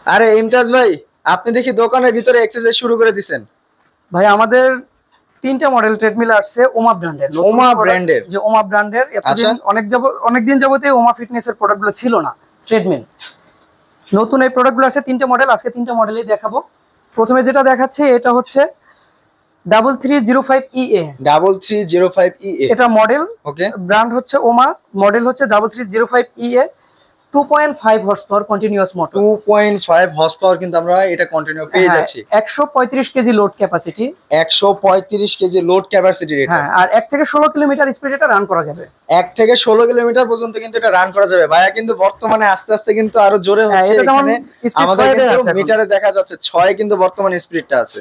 আরে ইমতাজ ভাই, আপনি দেখি দোকানের ভিতরে এক্সারসাইজ শুরু করে দিছেন। ভাই আমাদের তিনটা মডেল ট্রেডমিল আসছে ওমা ব্র্যান্ডের। ওমা ব্র্যান্ডের? যে ওমা ব্র্যান্ডের আচ্ছা, এতদিন অনেক দিন যাবতীয় ওমা ফিটনেসের প্রোডাক্টগুলো ছিল না ট্রেডমিল। নতুন এই প্রোডাক্টগুলো আছে তিনটা মডেল, আজকে তিনটা মডেলই দেখাবো। প্রথমে যেটা দেখাচ্ছে এটা হচ্ছে 3305EA। 3305EA এটা মডেল, ওকে। ব্র্যান্ড হচ্ছে ওমা, মডেল হচ্ছে 3305EA। 2.5 horse power continuous motor. 2.5 horse power কিন্তু আমরা এটা কন্টিনিউ পেয়ে যাচ্ছি। 135 KG load capacity. 135 KG load capacity এটা। হ্যাঁ, আর 1 থেকে 16 কিলোমিটার স্পিড এটা রান করা যাবে। 1 থেকে 16 কিলোমিটার পর্যন্ত কিন্তু এটা রান করা যাবে। ভাইয়া কিন্তু বর্তমানে আস্তে আস্তে কিন্তু আরো জোরে হচ্ছে। এখানে আমাদের কিন্তু মিটারে দেখা যাচ্ছে 6 কিন্তু বর্তমানে স্পিডটা আছে।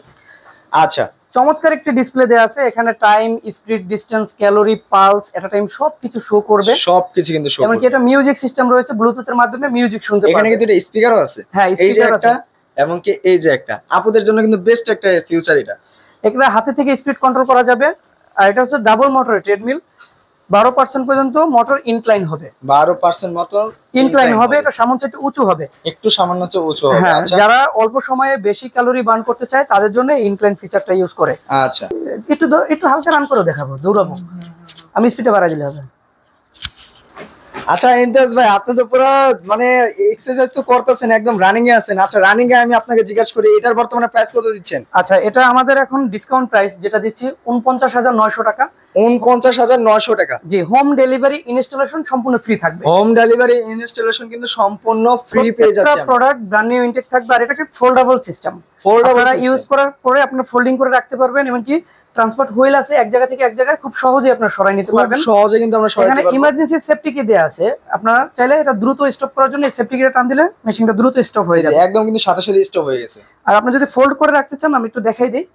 আচ্ছা, চমৎকার একটি ডিসপ্লে দেয়া আছে এখানে। Time, speed, distance, calorie, pulse, at a time সবকিছু শো করবে। সবকিছু কিন্তু শো করবে। এমনকি এটা মিউজিক সিস্টেম রয়েছে, ব্লুটুথের মাধ্যমে মিউজিক শুনতে পারবে। এখানে কিন্তু এটা স্পিকারও আছে। হ্যাঁ, এই যে স্পিকার একটা, আছে। এমনকি এই যে একটা আপুদের জন্য কিন্তু বেস্ট একটা ফিউচার এটা। এটা হাতে থেকে স্পিড কন্ট্রোল করা যাবে। আর এটা হচ্ছে ডাবল মোটরের ট্রেডমিল। 12% পর্যন্ত মোটর ইনক্লাইন হবে। 12% মোটর ইনক্লাইন হবে। এটা সামান্য একটু উঁচু হবে, একটু সামান্য উঁচু হবে। আচ্ছা, যারা অল্প সময়ে বেশি ক্যালোরি বার্ন করতে চায় তাদের জন্য ইনক্লাইন ফিচারটা ইউজ করে। আচ্ছা, একটু হালকা রান করে দেখাবো, দৌড়াবো। আমি স্পিডটা বাড়াই দিলে হবে। আচ্ছা ইমতিয়াজ ভাই, আপনি তো পুরো মানে এক্সারসাইজ তো করতেছেন, একদম রানিং এ আছেন। আচ্ছা, রানিং এ আমি আপনাকে জিজ্ঞাসা করি, এটার বর্তমানে প্রাইস কত দিচ্ছেন? আচ্ছা, এটা আমাদের এখন ডিসকাউন্ট প্রাইস যেটা দিচ্ছি 49,900 টাকা। 49,900 টাকা। জি, হোম ডেলিভারি ইনস্টলেশন সম্পূর্ণ ফ্রি থাকবে। হোম ডেলিভারি ইনস্টলেশন কিন্তু সম্পূর্ণ ফ্রি পেয়ে যাচ্ছে। প্রত্যেকটা প্রোডাক্ট ব্র্যান্ড নিউ ইনটেক থাকবে। আর এটা কি ফোল্ডেবল সিস্টেম। আপনারা ইউজ করার পরে আপনি ফোল্ডিং করে রাখতে পারবেন। এমনকি ট্রান্সপোর্ট হুইল আছে, এক জায়গা থেকে এক জায়গায় খুব সহজেই আপনারা সরাই নিতে পারবেন। খুব সহজে কিন্তু আমরা সরাই নিতে পারবো। এখানে ইমার্জেন্সি সেফটি কি দেয়া আছে, আপনারা চাইলে এটা দ্রুত স্টপ করার জন্য এই সেফটি কিটা টান দিলে মেশিনটা দ্রুত স্টপ হয়ে যাবে। একদম কিন্তু সাথে সাথে স্টপ হয়ে গেছে। আর আপনি যদি ফোল্ড করে রাখতে চান, আমি একটু দেখাই দিই।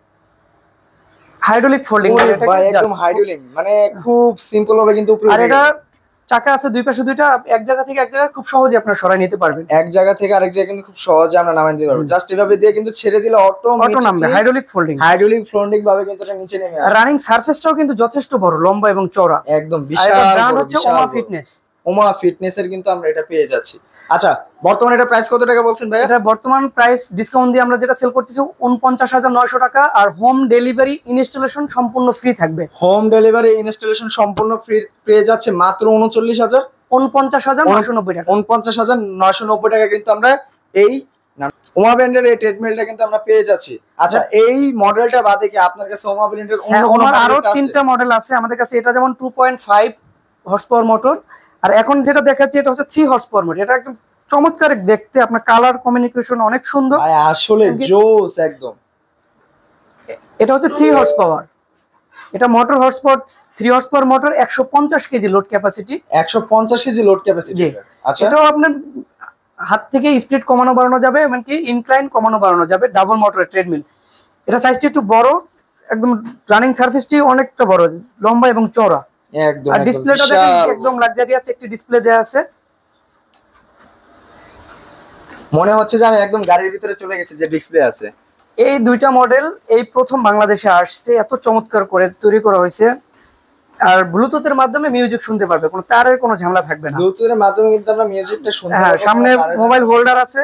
হাইড্রোলিক ফোল্ডিং, ভাই একদম হাইড্রোলিক, মানে খুব সিম্পল ভাবে কিন্তু উপরে। আর এটা চাকা আছে দুই পাশে দুইটা, এক জায়গা থেকে এক জায়গায় খুব সহজে আপনারা সরাই নিতে পারবেন। এক জায়গা থেকে আরেক জায়গায় কিন্তু খুব সহজে আমরা নামাই দিতে পারবো। জাস্ট এভাবে দিয়ে কিন্তু ছেড়ে দিলে অটো নামবে। হাইড্রোলিক ফোল্ডিং ভাবে কিন্তু এটা নিচে নেমে আসে। রানিং সারফেসটাও কিন্তু যথেষ্ট বড়, লম্বা এবং চওড়া, একদম বিশাল ব্র্যান্ড হচ্ছে ওমা ফিটনেস। ওমা ফিটনেসের কিন্তু আমরা এটা পেয়ে যাচ্ছি। আচ্ছা, বর্তমানে এটা প্রাইস কত টাকা বলছেন ভাই? এটা বর্তমান প্রাইস ডিসকাউন্ট দিয়ে আমরা যেটা সেল করতেছি 49,900 টাকা। আর হোম ডেলিভারি ইনস্টলেশন সম্পূর্ণ ফ্রি থাকবে। হোম ডেলিভারি ইনস্টলেশন সম্পূর্ণ ফ্রি পেয়ে যাচ্ছে মাত্র 49,990 টাকা। 49,990 টাকা কিন্তু আমরা এই ওমা ব্র্যান্ডের এই ট্রেডমিলটা কিন্তু আমরা পেয়ে যাচ্ছি। আচ্ছা, এই মডেলটা বাদে কি আপনার কাছে ওমা ব্র্যান্ডের অন্য কোনো মডেল আছে? আরো তিনটা মডেল আছে আমাদের কাছে। এটা যেমন 2.5 হর্স পাওয়ার মোটর। আর এখন যেটা দেখাচ্ছি এটা হচ্ছে 3 হর্স পাওয়ার মোটর। এটা একদম চমৎকার দেখতে, আপনার কালার কমিউনিকেশন অনেক সুন্দর। আসলে জোস একদম। এটা হচ্ছে 3 হর্স পাওয়ার। এটা motor horse power 3 horsepower motor, 150 KG load capacity. 150 KG load capacity. আচ্ছা, এটাও আপনার হাত থেকে স্পিড কমানো বাড়ানো যাবে, এমনকি ইনক্লাইন কমানো বাড়ানো যাবে। ডাবল মোটরের ট্রেডমিল। এটা সাইজটি একটু বড়, একদম রানিং সারফেসটি অনেকটা বড়, লম্বা এবং চওড়া। একদম। আর ডিসপ্লেটা দেখেন একদম লাক্সারিয়াস একটি ডিসপ্লে দেয়া আছে। মনে হচ্ছে যে আমি একদম গাড়ির ভিতরে চলে গেছি, যে ডিসপ্লে আছে। এই দুইটা মডেল এই প্রথম বাংলাদেশে আসছে, এত চমৎকার করে তৈরি করা হয়েছে। আর ব্লুটুথের মাধ্যমে মিউজিক শুনতে পারবে, কোনো তারের কোনো ঝামেলা থাকবে না। ব্লুটুথের মাধ্যমে কিন্তু আমরা মিউজিকটা শুনতে পারবো। সামনে মোবাইল হোল্ডার আছে,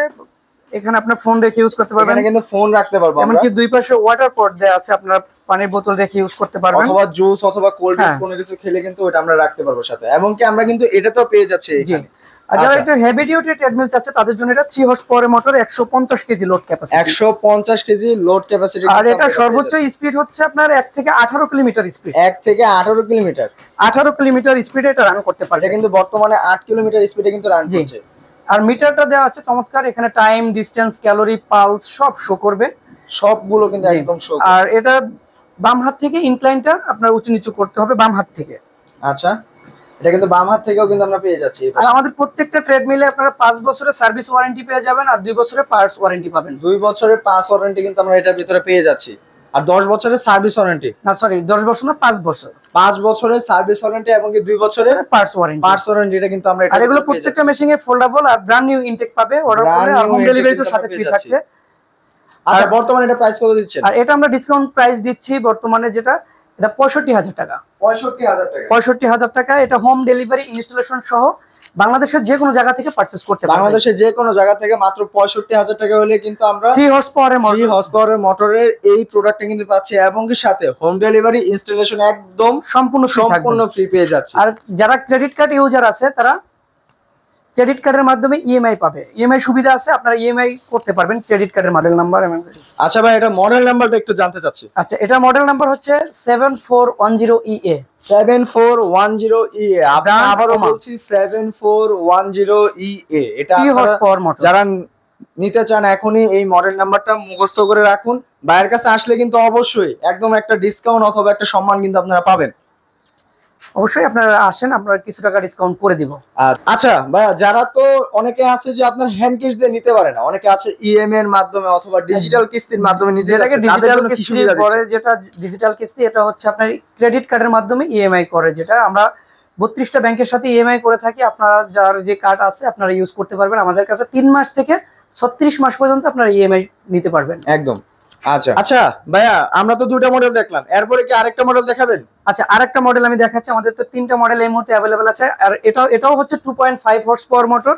এখানে আপনার ফোন রেখে ইউজ করতে পারবেন। এখানে কিন্তু ফোন রাখতে পারবো আমরা। এমনকি দুই পাশে ওয়াটার পট দেয়া আছে, আপনার পানির বোতল রেখে ইউজ করতে পারবেন, অথবা জুস অথবা কোল্ড ড্রিঙ্কস কোনো কিছু খেলে কিন্তু ওটা আমরা রাখতে পারবো সাথে। এমনকি আমরা কিন্তু এটাতেও পেয়ে যাচ্ছি এখানে। আর যারা একটু হেভি ডিউটি ট্রেডমিল চাচ্ছে তাদের জন্য এটা 3 horsepower motor, 150 KG load capacity. 150 KG load capacity. আর এটা সর্বোচ্চ স্পিড হচ্ছে আপনার 1 থেকে 18 কিলোমিটার স্পিড। 1 থেকে 18 কিলোমিটার। 18 কিলোমিটার স্পিডে এটা রান করতে পারে। এটা কিন্তু বর্তমানে 8 কিলোমিটার স্পিডে কিন্তু রান করছে। আর মিটারটা দেওয়া আছে চমৎকার, এখানে টাইম, ডিসটেন্স, ক্যালোরি, পালস সব শো করবে। সবগুলো কিন্তু একদম শো করবে। আর এটা বাম হাত থেকে ইনক্লাইনটা আপনার উঁচু নিচু করতে হবে, বাম হাত থেকে। আচ্ছা, এটা কিন্তু বাম হাত থেকেও কিন্তু আমরা পেয়ে যাচ্ছি। আর আমাদের প্রত্যেকটা ট্রেডমিলে আপনারা 5 বছরের সার্ভিস ওয়ারেন্টি পেয়ে যাবেন, আর 2 বছরের পার্টস ওয়ারেন্টি পাবেন। 2 বছরের পার্টস ওয়ারেন্টি কিন্তু আমরা এটার ভিতরে পেয়ে যাচ্ছি। আর 10 বছরের সার্ভিস ওয়ারেন্টি, না সরি 10 বছর না 5 বছর। 5 বছরের সার্ভিস ওয়ারেন্টি এবং 2 বছরের পার্টস ওয়ারেন্টি। পার্টস ওয়ারেন্টিটা কিন্তু আমরা এটা। আর এগুলো প্রত্যেকটা মেশিনে ফোল্ডেবল আর ব্র্যান্ড নিউ ইনটেক পাবে, অর্ডার করলে আর হোম ডেলিভারি তো সাথে ফ্রি থাকছে। আচ্ছা, বর্তমানে এটা প্রাইস কত দিচ্ছেন? আর এটা আমরা ডিসকাউন্ট প্রাইস দিচ্ছি বর্তমানে যেটা, এটা 65,000 টাকা। 65,000 টাকা। 65,000 টাকা। এটা হোম ডেলিভারি ইনস্টলেশন সহ বাংলাদেশের যে কোনো জায়গা থেকে পারচেজ করতে পারবেন। বাংলাদেশের যে কোনো জায়গা থেকে মাত্র 65,000 টাকা হলে কিন্তু আমরা 3 হর্স মোটরের এই প্রোডাক্টটা কিন্তু পাচ্ছি, এবং কি সাথে হোম ডেলিভারি ইনস্টলেশন একদম সম্পূর্ণ ফ্রি পেয়ে যাচ্ছে। আর যারা ক্রেডিট কার্ড ইউজার আছে তারা ক্রেডিট কার্ডের মাধ্যমে ইএমআই পাবে, ইএমআই সুবিধা আছে, আপনারা ইএমআই করতে পারবেন ক্রেডিট কার্ডের মডেল নাম্বার। আচ্ছা ভাই, এটা মডেল নাম্বারটা একটু জানতে চাচ্ছি। আচ্ছা, এটা মডেল নাম্বার হচ্ছে 7410EA। 7410EA, আপনি আবারও বলছি 7410EA। এটা যারা নিতে চান এখনই এই মডেল নাম্বারটা মুখস্থ করে রাখুন। বাইরের কাছে আসলে কিন্তু অবশ্যই একদম একটা ডিসকাউন্ট অথবা একটা সম্মান কিন্তু আপনারা পাবেন। অবশ্যই আপনারা আসেন, আমরা কিছু টাকা ডিসকাউন্ট করে দিব। আচ্ছা ভাইয়া, যারা তো অনেকে আছে যে আপনার হ্যান্ড ক্যাশ দিয়ে নিতে পারে না, অনেকে আছে ইএমআই এর মাধ্যমে অথবা ডিজিটাল কিস্তির মাধ্যমে নিতে যাচ্ছে, তাদের জন্য কি সুবিধা দিচ্ছে? যেটা ডিজিটাল কিস্তি, এটা হচ্ছে আপনার ক্রেডিট কার্ডের মাধ্যমে ইএমআই করে, যেটা আমরা 32টা ব্যাংকের সাথে ইএমআই করে থাকি। আপনারা যার যে কার্ড আছে আপনারা ইউজ করতে পারবেন। আমাদের কাছে 3 মাস থেকে 36 মাস পর্যন্ত আপনারা ইএমআই নিতে পারবেন। একদম। আচ্ছা ভাইয়া, আমরা তো দুটো মডেল দেখলাম, এরপরে কি আরেকটা মডেল দেখাবেন? আচ্ছা, আরেকটা মডেল আমি দেখাচ্ছি। আমাদের তো 3টা মডেল এই মুহূর্তে अवेलेबल আছে। আর এটাও হচ্ছে 2.5 হর্স পাওয়ার মোটর।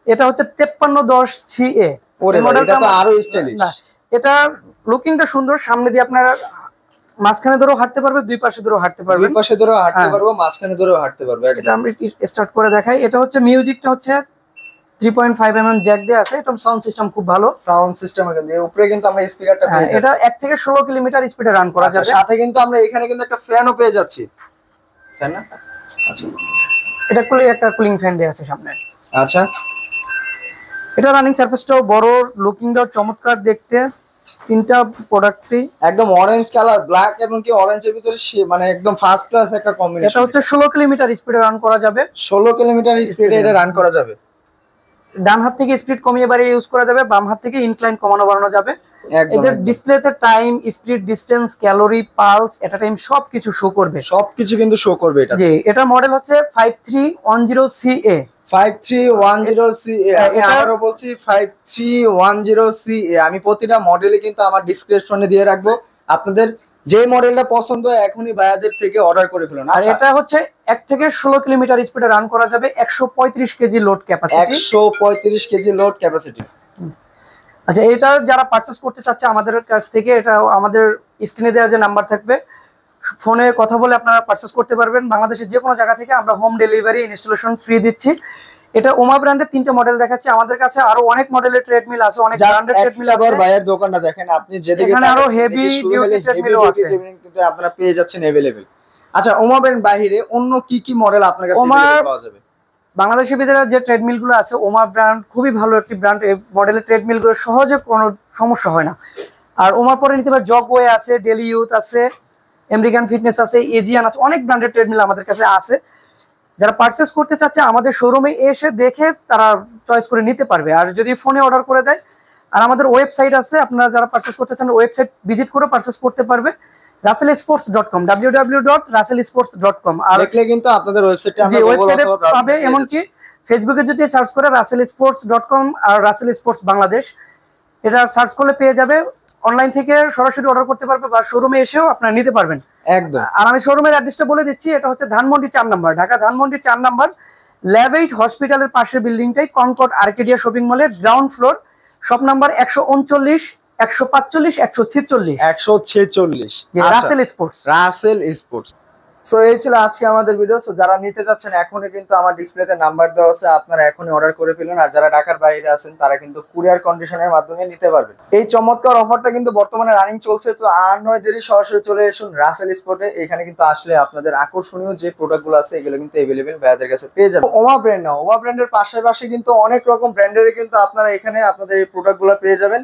এটা হচ্ছে 5310CA। ওরে ভাই, এটা তো আরো স্টাইলিশ। না, এটা লুকিংটা সুন্দর। সামনে দিয়ে আপনারা মাঝখানে ধরেও হাঁটতে পারবে, দুই পাশে ধরেও হাঁটতে পারবে, দুই পাশে ধরেও হাঁটতে পারবো, মাঝখানে ধরেও হাঁটতে পারবে। এটা আমি স্টার্ট করে দেখাই। এটা হচ্ছে মিউজিকটা হচ্ছে 3.5mm জ্যাক দিয়ে আছে। এটা সাউন্ড সিস্টেম খুব ভালো। সাউন্ড সিস্টেম কিন্তু উপরে কিন্তু আমরা স্পিকারটা পেয়ে যাচ্ছি। এটা 1 থেকে 16 কিলোমিটার স্পিডে রান করা যাবে। সাথে কিন্তু আমরা এখানে কিন্তু একটা ফ্যানও পেয়ে যাচ্ছি, তাই না? আচ্ছা, এটা একটা কুলিং ফ্যান দেয়া আছে সামনে। আচ্ছা, এটা রানিং সারফেসটাও বড়, লুকিংটাও চমৎকার দেখতে। 3টা প্রোডাক্টই একদম অরেঞ্জ কালার, ব্ল্যাক এবং কি অরেঞ্জের ভিতরে মানে একদম ফার্স্ট ক্লাস একটা কম্বিনেশন। এটা হচ্ছে 16 কিলোমিটার স্পিডে রান করা যাবে। 16 কিলোমিটার স্পিডে এটা রান করা যাবে। ডান হাত থেকে স্পিড কমিয়ে বাড়িয়ে ইউজ করা যাবে, বাম হাত থেকে ইনক্লাইন কমানো বাড়ানো যাবে। এদের ডিসপ্লেতে time, speed, distance, calorie, pulse, এটা টাইম সবকিছু শো করবে। সবকিছু কিন্তু শো করবে এটা। জি, এটা মডেল হচ্ছে 5310CA। 5310CA, আমি আবারও বলছি 5310CA। আমি প্রতিটা মডেলে কিন্তু আমার ডেসক্রিপশনে দিয়ে রাখবো, আপনাদের যে মডেলটা পছন্দ এখনই ভাইয়াদের থেকে অর্ডার করে ফেলুন। আর এটা হচ্ছে 1 থেকে 16 কিলোমিটার স্পিডে রান করা যাবে। 135 KG load capacity. 135 KG load capacity. আচ্ছা, এটা যারা পারচেজ করতে চাচ্ছে আমাদের কাছ থেকে, এটা আমাদের স্ক্রিনে দেওয়া যে নাম্বার থাকবে, ফোনে কথা বলে আপনারা পারচেজ করতে পারবেন। বাংলাদেশের যে কোনো জায়গা থেকে আমরা হোম ডেলিভারি ইনস্টলেশন ফ্রি দিচ্ছি। এটা ওমা ব্র্যান্ডের 3টে মডেল দেখাচ্ছি। আমাদের কাছে আরো অনেক মডেলের ট্রেডমিল আছে, অনেক ব্র্যান্ডের ট্রেডমিল আছে। ভাইয়ের দোকানটা দেখেন আপনি, যেদিকে এখানে আরো হেভি ডিউটি ট্রেডমিল আছে, কিন্তু আপনারা পেয়ে যাচ্ছেন अवेलेबल। আচ্ছা, ওমা ব্র্যান্ড বাইরে অন্য কি মডেল আপনার কাছে পাওয়া যাবে? বাংলাদেশের ভিতরে যে ট্রেডমিল গুলো আছে, ওমা ব্র্যান্ড খুবই ভালো একটি ব্র্যান্ড। এই মডেলের ট্রেডমিল গুলো সহজে কোনো সমস্যা হয় না। আর ওমা পরে নিতে পারে জগওয়ে আছে, ডেলি ইউথ আছে, আমেরিকান ফিটনেস আছে, এজিয়ান আছে, অনেক ব্র্যান্ডের ট্রেডমিল আমাদের কাছে আছে। যারা পারচেজ করতে চাচ্ছে আমাদের শোরুমে এসে দেখে তারা চয়েস করে নিতে পারবে। আর যদি ফোনে অর্ডার করে দেয়, আর আমাদের ওয়েবসাইট আছে, আপনারা যারা পারচেজ করতে চান ওয়েবসাইট ভিজিট করে পারচেজ করতে পারবে, russellsports.com, www.russellsports.com। আর দেখলে কিন্তু আপনাদের ওয়েবসাইটে আমরা ওয়েবসাইটে পাবে। এমনকি ফেসবুকে যদি সার্চ করে russellsports.com আর রাসেল স্পোর্টস বাংলাদেশ, এটা সার্চ করলে পেয়ে যাবে। অনলাইন থেকে সরাসরি অর্ডার করতে পারবে বা শোরুমে এসেও আপনারা নিতে পারবেন। একদম। আর আমি শোরুমের অ্যাড্রেসটা বলে দিচ্ছি, এটা হচ্ছে Dhanmondi 4 number, Dhaka Dhanmondi 4 number, lab 8 হসপিটালের পাশের বিল্ডিংটাই কনকর্ড আর্কেডিয়া শপিং মলের ground floor, shop number 139, 145, 146। 146 Russell sports. Russell sports. So এই ছিল আজকে আমাদের ভিডিও। সো যারা নিতে যাচ্ছেন এখনই কিন্তু আমার ডিসপ্লেতে নাম্বার দেওয়া আছে, আপনারা এখনই অর্ডার করে ফেলুন। আর যারা ঢাকার বাইরে আছেন তারা কিন্তু কুরিয়ার কন্ডিশনের মাধ্যমে নিতে পারবেন। এই চমৎকার অফারটা কিন্তু বর্তমানে রানিং চলছে। তো আর নয় দেরি, সরাসরি চলে আসুন রাসেল স্পোর্টে। এখানে কিন্তু আসলে আপনাদের আকর্ষণীয় যে প্রোডাক্টগুলো আছে এগুলো কিন্তু अवेलेबल ভাইয়াদের কাছে পেয়ে যাবেন। ওমা ব্র্যান্ড না, ওমা ব্র্যান্ডের পাশাপাশি কিন্তু অনেক রকম ব্র্যান্ডের কিন্তু আপনারা এখানে আপনাদের এই প্রোডাক্টগুলো পেয়ে যাবেন।